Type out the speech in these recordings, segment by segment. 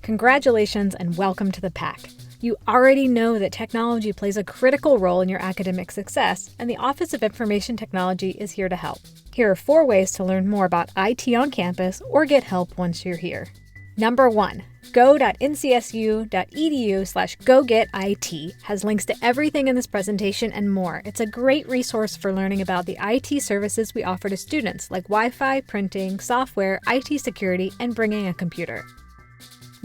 Congratulations and welcome to the pack. You already know that technology plays a critical role in your academic success, and the Office of Information Technology is here to help. Here are 4 ways to learn more about IT on campus or get help once you're here. Number 1. go.ncsu.edu/gogetit has links to everything in this presentation and more. It's a great resource for learning about the IT services we offer to students, like Wi-Fi, printing, software, IT security, and bringing a computer.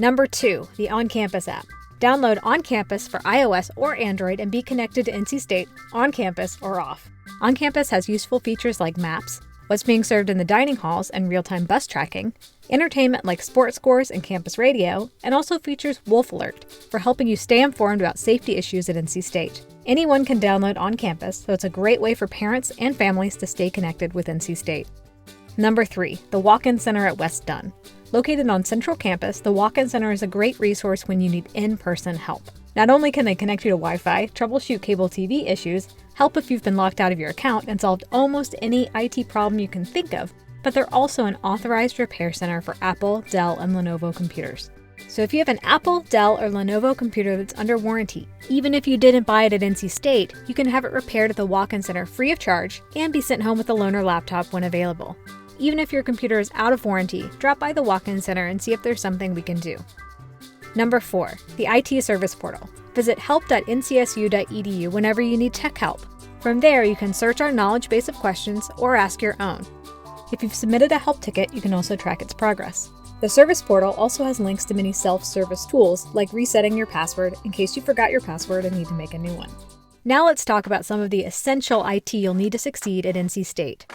Number 2. The On Campus app. Download On Campus for iOS or Android and be connected to NC State, on campus or off. On Campus has useful features like maps, what's being served in the dining halls and real-time bus tracking, entertainment like sports scores and campus radio, and also features Wolf Alert for helping you stay informed about safety issues at NC State. Anyone can download On Campus, so it's a great way for parents and families to stay connected with NC State. Number 3. The Walk-In Center at West Dunn. Located on Central Campus, the Walk-In Center is a great resource when you need in-person help. Not only can they connect you to Wi-Fi, troubleshoot cable TV issues, help if you've been locked out of your account, and solve almost any IT problem you can think of, but they're also an authorized repair center for Apple, Dell, and Lenovo computers. So if you have an Apple, Dell, or Lenovo computer that's under warranty, even if you didn't buy it at NC State, you can have it repaired at the Walk-In Center free of charge and be sent home with a loaner laptop when available. Even if your computer is out of warranty, drop by the Walk-In Center and see if there's something we can do. Number 4. The IT Service Portal. Visit help.ncsu.edu whenever you need tech help. From there, you can search our knowledge base of questions or ask your own. If you've submitted a help ticket, you can also track its progress. The Service Portal also has links to many self-service tools, like resetting your password in case you forgot your password and need to make a new one. Now let's talk about some of the essential IT you'll need to succeed at NC State.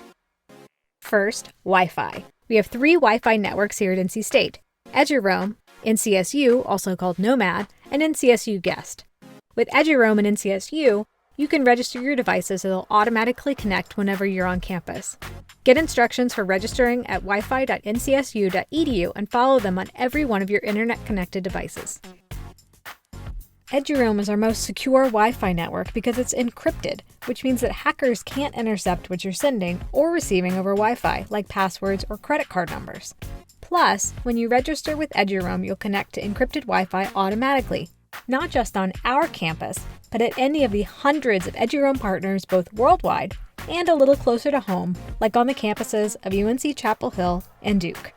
First, Wi-Fi. We have 3 Wi-Fi networks here at NC State: Eduroam, NCSU, also called Nomad, and NCSU Guest. With Eduroam and NCSU, you can register your devices so they'll automatically connect whenever you're on campus. Get instructions for registering at wifi.ncsu.edu and follow them on every one of your internet-connected devices. Eduroam is our most secure Wi-Fi network because it's encrypted, which means that hackers can't intercept what you're sending or receiving over Wi-Fi, like passwords or credit card numbers. Plus, when you register with Eduroam, you'll connect to encrypted Wi-Fi automatically, not just on our campus, but at any of the hundreds of Eduroam partners both worldwide and a little closer to home, like on the campuses of UNC Chapel Hill and Duke.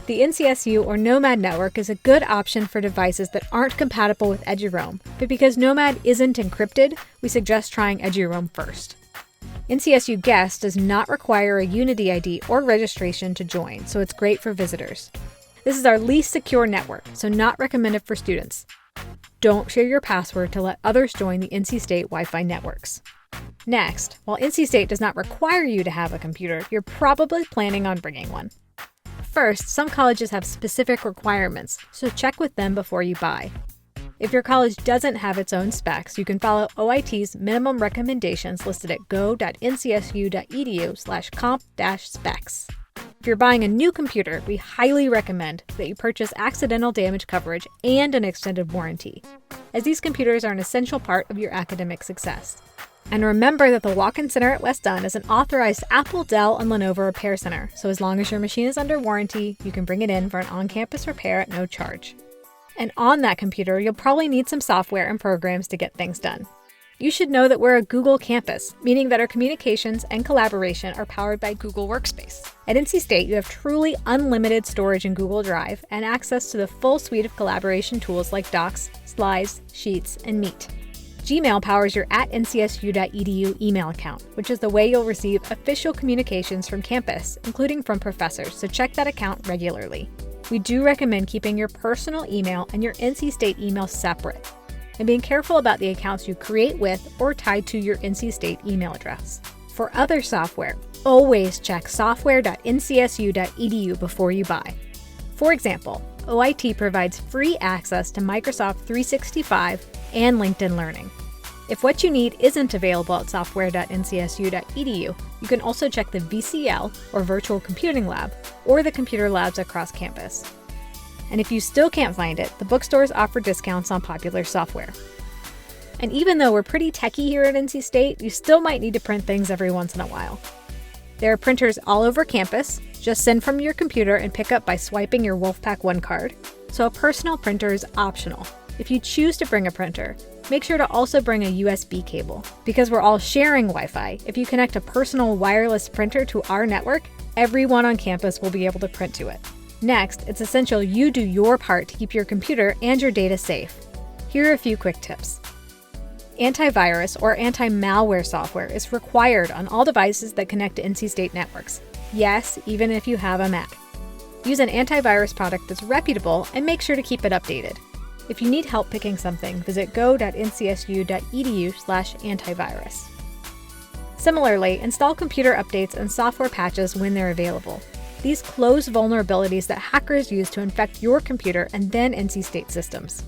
The NCSU or Nomad network is a good option for devices that aren't compatible with Eduroam, but because Nomad isn't encrypted, we suggest trying Eduroam first. NCSU Guest does not require a Unity ID or registration to join, so it's great for visitors. This is our least secure network, so not recommended for students. Don't share your password to let others join the NC State Wi-Fi networks. Next, while NC State does not require you to have a computer, you're probably planning on bringing one. First, some colleges have specific requirements, so check with them before you buy. If your college doesn't have its own specs, you can follow OIT's minimum recommendations listed at go.ncsu.edu/comp-specs. If you're buying a new computer, we highly recommend that you purchase accidental damage coverage and an extended warranty, as these computers are an essential part of your academic success. And remember that the Walk-In Center at West Dunn is an authorized Apple, Dell, and Lenovo repair center, so as long as your machine is under warranty, you can bring it in for an on-campus repair at no charge. And on that computer, you'll probably need some software and programs to get things done. You should know that we're a Google campus, meaning that our communications and collaboration are powered by Google Workspace. At NC State, you have truly unlimited storage in Google Drive and access to the full suite of collaboration tools like Docs, Slides, Sheets, and Meet. Gmail powers your @ncsu.edu email account, which is the way you'll receive official communications from campus, including from professors, so check that account regularly. We do recommend keeping your personal email and your NC State email separate, and being careful about the accounts you create with or tied to your NC State email address. For other software, always check software.ncsu.edu before you buy. For example, OIT provides free access to Microsoft 365 and LinkedIn Learning. If what you need isn't available at software.ncsu.edu, you can also check the VCL, or Virtual Computing Lab, or the computer labs across campus. And if you still can't find it, the bookstores offer discounts on popular software. And even though we're pretty techy here at NC State, you still might need to print things every once in a while. There are printers all over campus. Just send from your computer and pick up by swiping your Wolfpack One card. so a personal printer is optional. If you choose to bring a printer, make sure to also bring a USB cable. Because we're all sharing Wi-Fi, if you connect a personal wireless printer to our network, everyone on campus will be able to print to it. Next, it's essential you do your part to keep your computer and your data safe. Here are a few quick tips. Antivirus or anti-malware software is required on all devices that connect to NC State networks. Yes, even if you have a Mac. Use an antivirus product that's reputable and make sure to keep it updated. If you need help picking something, visit go.ncsu.edu/antivirus. Similarly, install computer updates and software patches when they're available. These close vulnerabilities that hackers use to infect your computer and then NC State systems.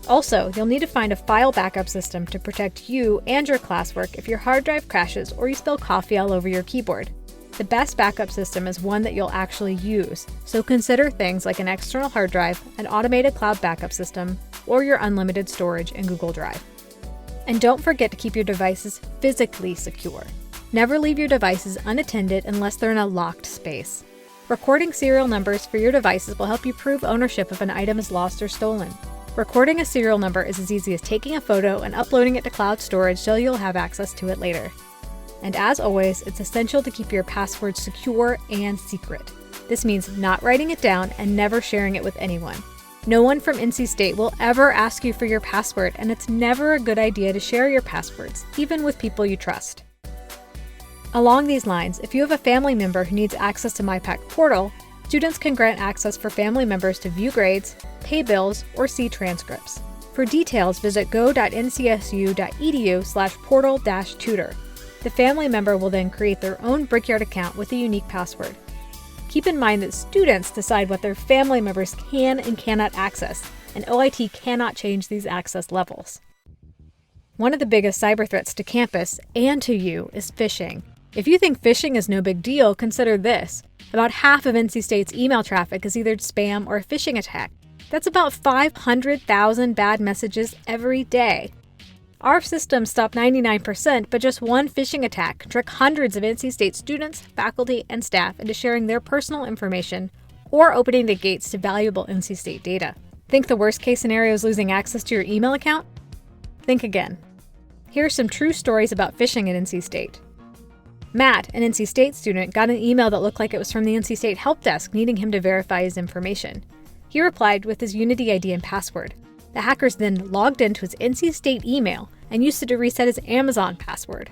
Also, you'll need to find a file backup system to protect you and your classwork if your hard drive crashes or you spill coffee all over your keyboard. The best backup system is one that you'll actually use, so consider things like an external hard drive, an automated cloud backup system, or your unlimited storage in Google Drive. And don't forget to keep your devices physically secure. Never leave your devices unattended unless they're in a locked space. Recording serial numbers for your devices will help you prove ownership if an item is lost or stolen. Recording a serial number is as easy as taking a photo and uploading it to cloud storage so you'll have access to it later. And as always, it's essential to keep your passwords secure and secret. This means not writing it down and never sharing it with anyone. No one from NC State will ever ask you for your password, and it's never a good idea to share your passwords, even with people you trust. Along these lines, if you have a family member who needs access to MyPack Portal, students can grant access for family members to view grades, pay bills, or see transcripts. For details, visit go.ncsu.edu/portal-tutor. The family member will then create their own Brickyard account with a unique password. Keep in mind that students decide what their family members can and cannot access, and OIT cannot change these access levels. One of the biggest cyber threats to campus and to you is phishing. If you think phishing is no big deal, consider this. About half of NC State's email traffic is either spam or a phishing attack. That's about 500,000 bad messages every day. Our systems stop 99%, but just one phishing attack can trick hundreds of NC State students, faculty, and staff into sharing their personal information or opening the gates to valuable NC State data. Think the worst case scenario is losing access to your email account? Think again. Here are some true stories about phishing at NC State. Matt, an NC State student, got an email that looked like it was from the NC State help desk needing him to verify his information. He replied with his Unity ID and password. The hackers then logged into his NC State email and used it to reset his Amazon password.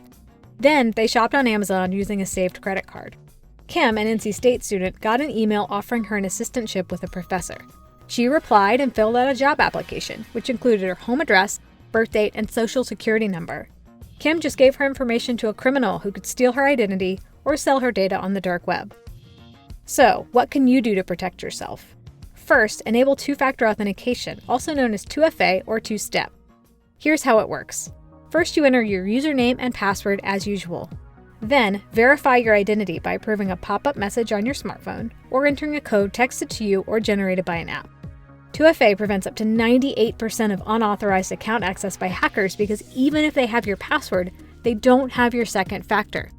Then they shopped on Amazon using a saved credit card. Kim, an NC State student, got an email offering her an assistantship with a professor. She replied and filled out a job application, which included her home address, birth date, and social security number. Kim just gave her information to a criminal who could steal her identity or sell her data on the dark web. So, what can you do to protect yourself? First, enable two-factor authentication, also known as 2FA or two-step. Here's how it works. First, you enter your username and password as usual. Then, verify your identity by approving a pop-up message on your smartphone or entering a code texted to you or generated by an app. 2FA prevents up to 98% of unauthorized account access by hackers because even if they have your password, they don't have your second factor.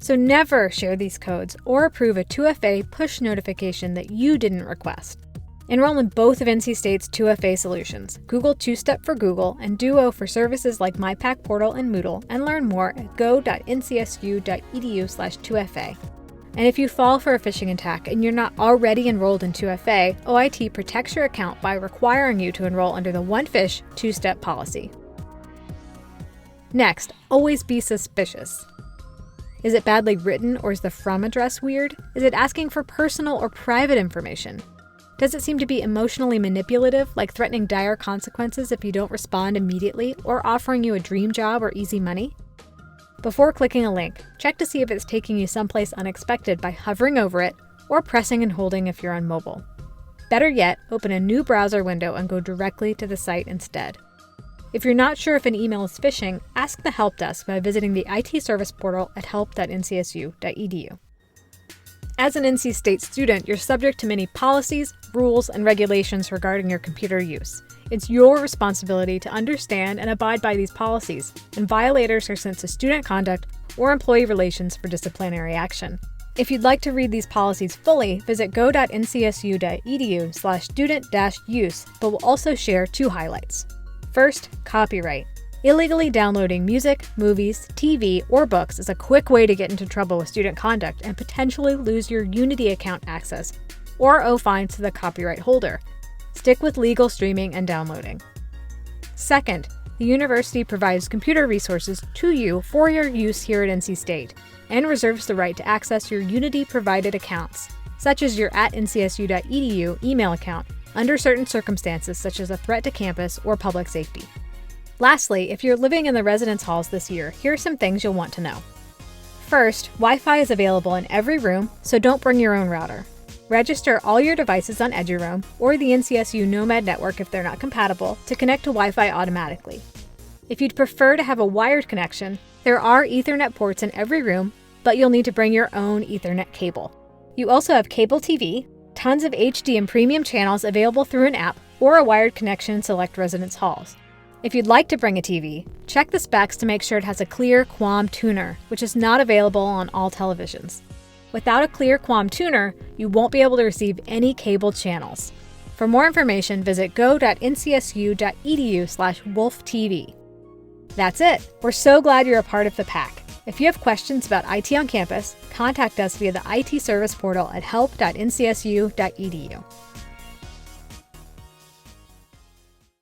So never share these codes or approve a 2FA push notification that you didn't request. Enroll in both of NC State's 2FA solutions, Google Two-Step for Google and Duo for services like MyPack Portal and Moodle, and learn more at go.ncsu.edu/2FA. And if you fall for a phishing attack and you're not already enrolled in 2FA, OIT protects your account by requiring you to enroll under the One Fish, Two-Step policy. Next, always be suspicious. Is it badly written or is the from address weird? Is it asking for personal or private information? Does it seem to be emotionally manipulative, like threatening dire consequences if you don't respond immediately, or offering you a dream job or easy money? Before clicking a link, check to see if it's taking you someplace unexpected by hovering over it, or pressing and holding if you're on mobile. Better yet, open a new browser window and go directly to the site instead. If you're not sure if an email is phishing, ask the help desk by visiting the IT service portal at help.ncsu.edu. As an NC State student, you're subject to many policies, rules, and regulations regarding your computer use. It's your responsibility to understand and abide by these policies, and violators are sent to student conduct or employee relations for disciplinary action. If you'd like to read these policies fully, visit go.ncsu.edu/student-use, but we'll also share 2 highlights. First, copyright. Illegally downloading music, movies, TV, or books is a quick way to get into trouble with student conduct and potentially lose your Unity account access or owe fines to the copyright holder. Stick with legal streaming and downloading. Second, the university provides computer resources to you for your use here at NC State and reserves the right to access your Unity-provided accounts, such as your @ncsu.edu email account, under certain circumstances such as a threat to campus or public safety. Lastly, if you're living in the residence halls this year, here are some things you'll want to know. First, Wi-Fi is available in every room, so don't bring your own router. Register all your devices on Eduroam or the NCSU Nomad network if they're not compatible to connect to Wi-Fi automatically. If you'd prefer to have a wired connection, there are Ethernet ports in every room, but you'll need to bring your own Ethernet cable. You also have cable TV, tons of HD and premium channels available through an app, or a wired connection in select residence halls. If you'd like to bring a TV, check the specs to make sure it has a clear QAM tuner, which is not available on all televisions. Without a clear QAM tuner, you won't be able to receive any cable channels. For more information, visit go.ncsu.edu/wolftv. That's it. We're so glad you're a part of the pack. If you have questions about IT on campus, contact us via the IT service portal at help.ncsu.edu.